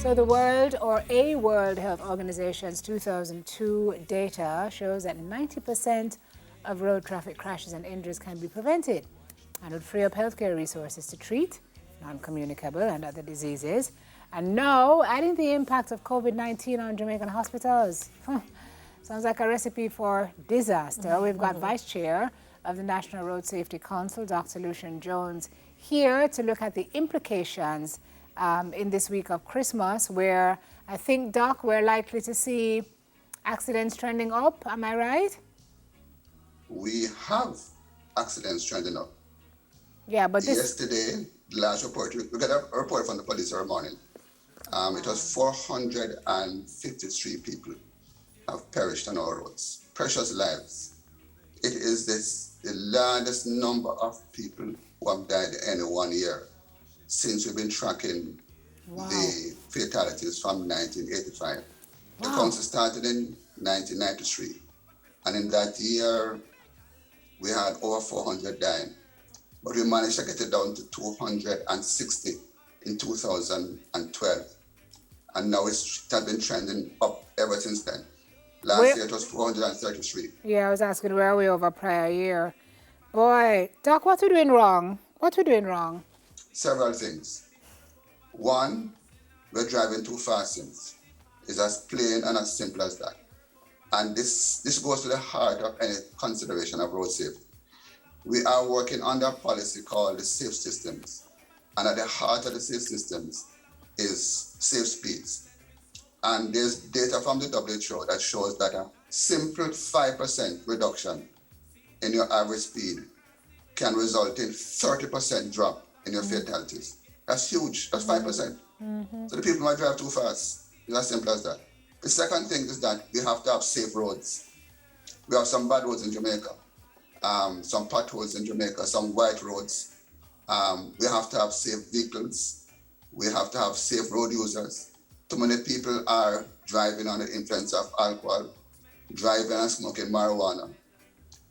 So the World or a World Health Organization's 2002 data shows that 90% of road traffic crashes and injuries can be prevented and would free up healthcare resources to treat non-communicable and other diseases. And now, adding the impact of COVID-19 on Jamaican hospitals. Sounds like a recipe for disaster. We've got Vice Chair of the National Road Safety Council, Dr. Lucian Jones, here to look at the implications in this week of Christmas, where I think, Doc, we're likely to see accidents trending up. Am I right? We have accidents trending up. Yeah, but yesterday, the last report, we got a report from the police every morning. It was 453 people have perished on our roads. Precious lives. It is the largest number of people who have died in 1 year since we've been tracking the fatalities from 1985. The council started in 1993, and in that year, we had over 400 dying, but we managed to get it down to 260 in 2012, and now it has been trending up ever since then. Last year it was 433. Yeah, I was asking, where are we over prior year? Boy, Doc, what are we doing wrong? What are we doing wrong? Several things. One, we're driving too fast since. It's as plain and as simple as that. And this goes to the heart of any consideration of road safety. We are working under a policy called the safe systems. And at the heart of the safe systems is safe speeds. And there's data from the WHO that shows that a simple 5% reduction in your average speed can result in 30% drop in your fatalities. That's huge. That's 5%. So the people might drive too fast. It's as simple as that. The second thing is that we have to have safe roads. We have some bad roads in Jamaica, some potholes in Jamaica, some white roads. We have to have safe vehicles. We have to have safe road users. Too many people are driving under the influence of alcohol, driving and smoking marijuana,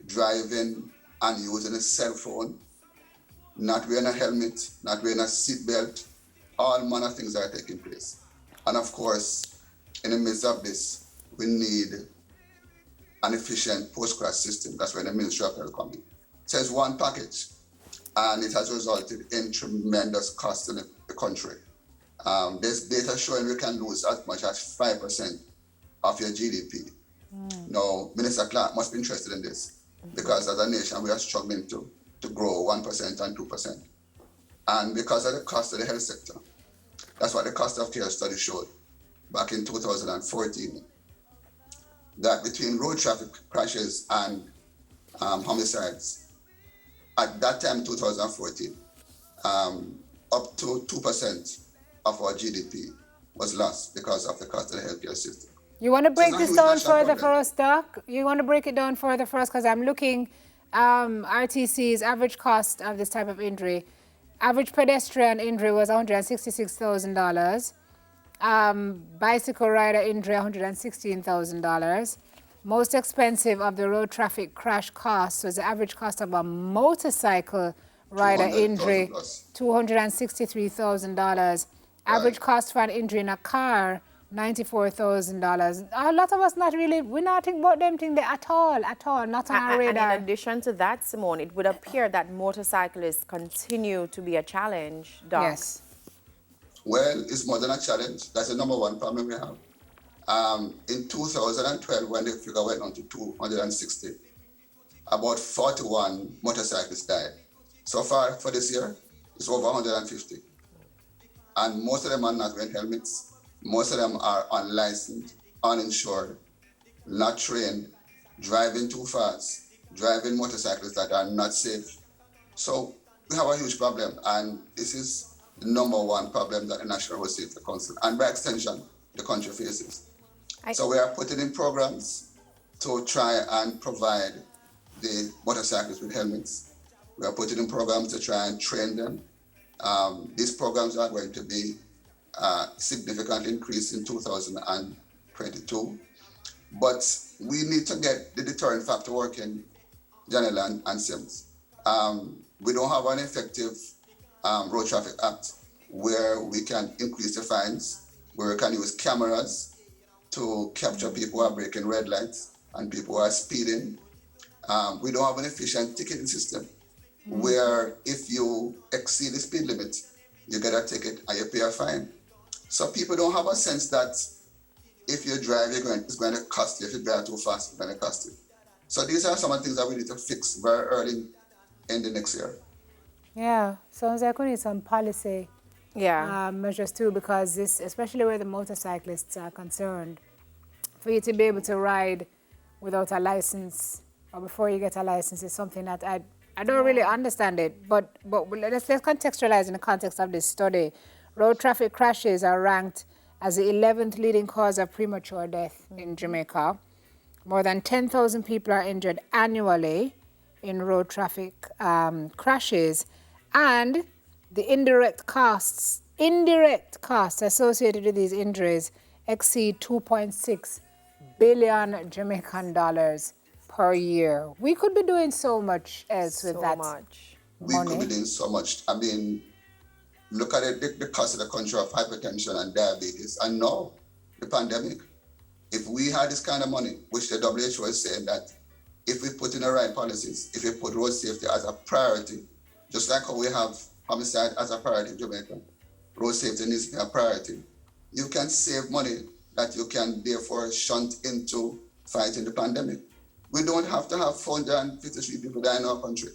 driving and using a cell phone, not wearing a helmet, not wearing a seat belt. All manner of things are taking place. And of course, in the midst of this, we need an efficient post-crash system. That's where the Ministry of Health comes in. So it's one package, and it has resulted in tremendous cost in the country. There's data showing we can lose as much as 5% of your GDP. Now, Minister Clark must be interested in this, because as a nation, we are struggling to grow 1% and 2%. And because of the cost of the health sector, that's what the cost of care study showed back in 2014, that between road traffic crashes and homicides, at that time, 2014, up to 2% of our GDP was lost because of the cost of the healthcare system. You want to break this down further for us, Doc? You want to break it down further for us? Because I'm looking, RTC's average cost of this type of injury. Average pedestrian injury was $166,000. Bicycle rider injury, $116,000. Most expensive of the road traffic crash costs was the average cost of a motorcycle rider injury, $263,000. Average cost for an injury in a car, $94,000. A lot of us we're not thinking about them things at all, not on our radar. And in addition to that, Simone, it would appear that motorcyclists continue to be a challenge, Doc. Yes. Well, it's more than a challenge. That's the number one problem we have. In 2012, when the figure went on to 260, about 41 motorcyclists died. So far for this year, it's over 150. And most of them are not wearing helmets. Most of them are unlicensed, uninsured, not trained, driving too fast, driving motorcycles that are not safe. So we have a huge problem, and this is the number one problem that the National Road Safety Council, and by extension, the country faces. So we are putting in programs to try and provide the motorcyclists with helmets. We are putting in programs to try and train them. These programs are going to be significantly increased in 2022. But we need to get the deterrent factor working, Janelle and Sims. We don't have an effective Road Traffic Act where we can increase the fines where we can use cameras to capture people who are breaking red lights and people who are speeding. We don't have an efficient ticketing system where if you exceed the speed limit, you get a ticket and you pay a fine. So people don't have a sense that if you drive, it's going to cost you. If you drive too fast, it's going to cost you. So these are some of the things that we need to fix very early in the next year. Yeah, sounds like we need some policy measures too, because this, especially where the motorcyclists are concerned, for you to be able to ride without a license or before you get a license is something that I don't really understand it. But let's contextualize in the context of this study. Road traffic crashes are ranked as the 11th leading cause of premature death in Jamaica. More than 10,000 people are injured annually in road traffic crashes, and the indirect costs associated with these injuries exceed 2.6 billion Jamaican dollars per year. We could be doing so much else with that money. We could be doing so much. I mean, look at the cost of the country of hypertension and diabetes, and now the pandemic. If we had this kind of money, which the WHO is saying that if we put in the right policies, if we put road safety as a priority, just like how we have homicide as a priority in Jamaica, road safety needs to be a priority. You can save money that you can therefore shunt into fighting the pandemic. We don't have to have 453 people die in our country.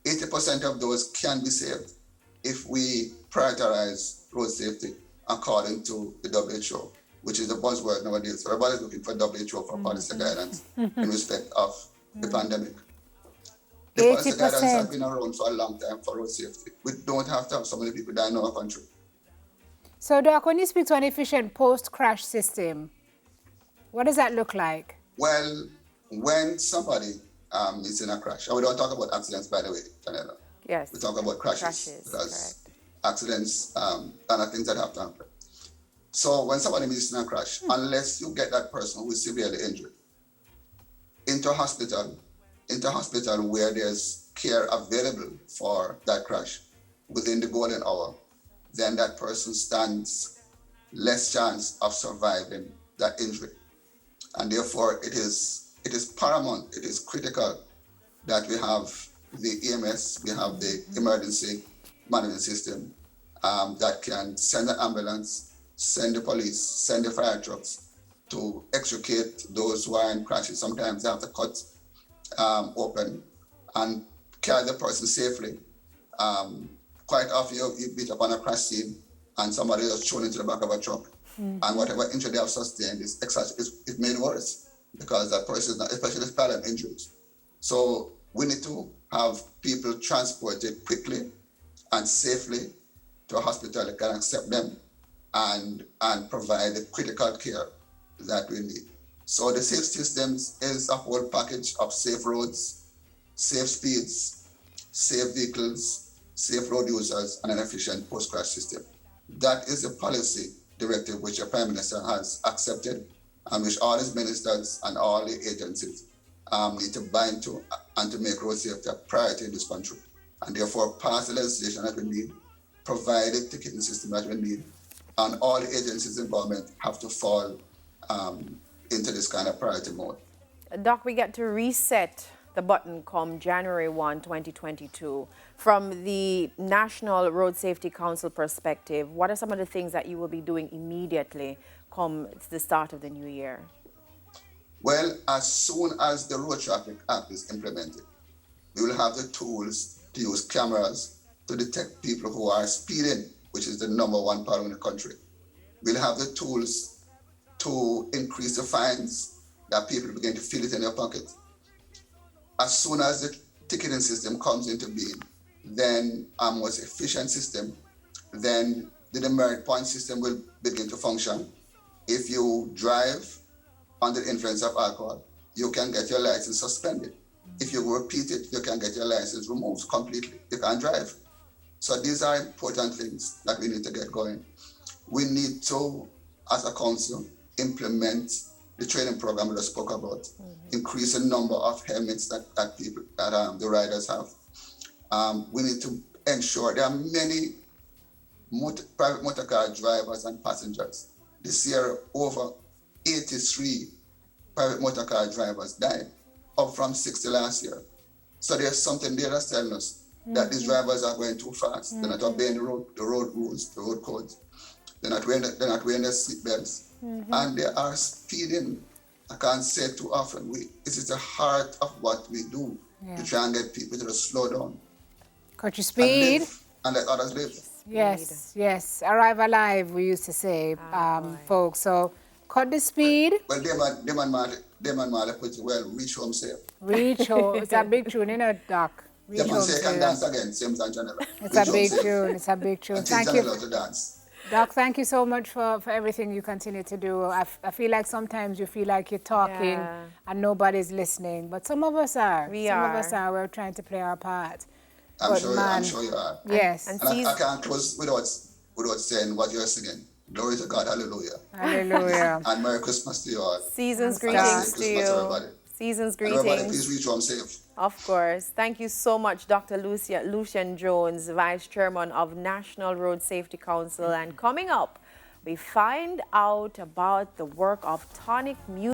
80% of those can be saved if we prioritize road safety according to the WHO, which is the buzzword nowadays. So everybody's looking for WHO for policy guidance in respect of the pandemic. The policy guidance has been around for a long time for road safety. We don't have to have so many people die in our country. So, Doc, when you speak to an efficient post-crash system, what does that look like? Well, when somebody is in a crash, and we don't talk about accidents, by the way, Janela. Yes. We talk about crashes because accidents are things that have to happen. So when somebody is in a crash, unless you get that person who is severely injured into hospital where there's care available for that crash within the golden hour, then that person stands less chance of surviving that injury. And therefore it is paramount, it is critical that we have the EMS, we have the emergency management system that can send an ambulance, send the police, send the fire trucks to extricate those who are in crashes. Sometimes they have to cut open and carry the person safely. Quite often you beat up on a crash scene and somebody is thrown into the back of a truck. And whatever injury they have sustained is made worse because that person is not, especially spinal injuries. So we need to have people transported quickly and safely to a hospital that can accept them and provide the critical care that we need. So the safe systems is a whole package of safe roads, safe speeds, safe vehicles, safe road users, and an efficient post-crash system. That is a policy directive which the Prime Minister has accepted and which all his ministers and all the agencies need to bind to and to make road safety a priority in this country. And therefore pass the legislation that we need, provide the ticketing system that we need, and all the agencies in government have to fall into this kind of priority mode. Doc, we get to reset the button come January 1, 2022. From the National Road Safety Council perspective, what are some of the things that you will be doing immediately come the start of the new year? Well, as soon as the Road Traffic Act is implemented, we will have the tools to use cameras to detect people who are speeding, which is the #1 problem in the country. We'll have the tools to increase the fines that people begin to feel it in their pocket. As soon as the ticketing system comes into being, then a most efficient system, then the demerit point system will begin to function. If you drive under the influence of alcohol, you can get your license suspended. If you repeat it, you can get your license removed completely. You can't drive. So these are important things that we need to get going. We need to, as a council, implement the training program we just spoke about, increase the number of helmets that the riders have. We need to ensure there are many private motor car drivers and passengers. This year, over 83 private motor car drivers died, up from 60 last year. So there's something there that's telling us that these drivers are going too fast. They're not obeying the road rules, the road codes. They're not wearing their seat belts. And they are speeding. I can't say it too often. This is the heart of what we do to try and get people to slow down. Cut your speed. And let others live. Yes, yes. Arrive alive, we used to say, folks. So cut the speed. Well, them and Marley put it well, reach home safe. Reach home. It's a big tune, you know, Doc. Reach Them home and say safe. can dance again, same as Janela. It's a big tune. It's a big tune. And Thank teach you. Janela to dance. Doc, thank you so much for everything you continue to do. I feel like sometimes you feel like you're talking and nobody's listening, but some of us are. Some of us are. We're trying to play our part. I'm sure you are. Yes. And I can't close without saying what you're singing. Glory to God, hallelujah. Hallelujah. And Merry Christmas to you all. Season's And greetings to Christmas you. everybody. Season's And everybody, greetings. please reach home safe. Of course. Thank you so much, Dr. Lucian Jones, Vice Chairman of National Road Safety Council. And coming up, we find out about the work of Tonic Music.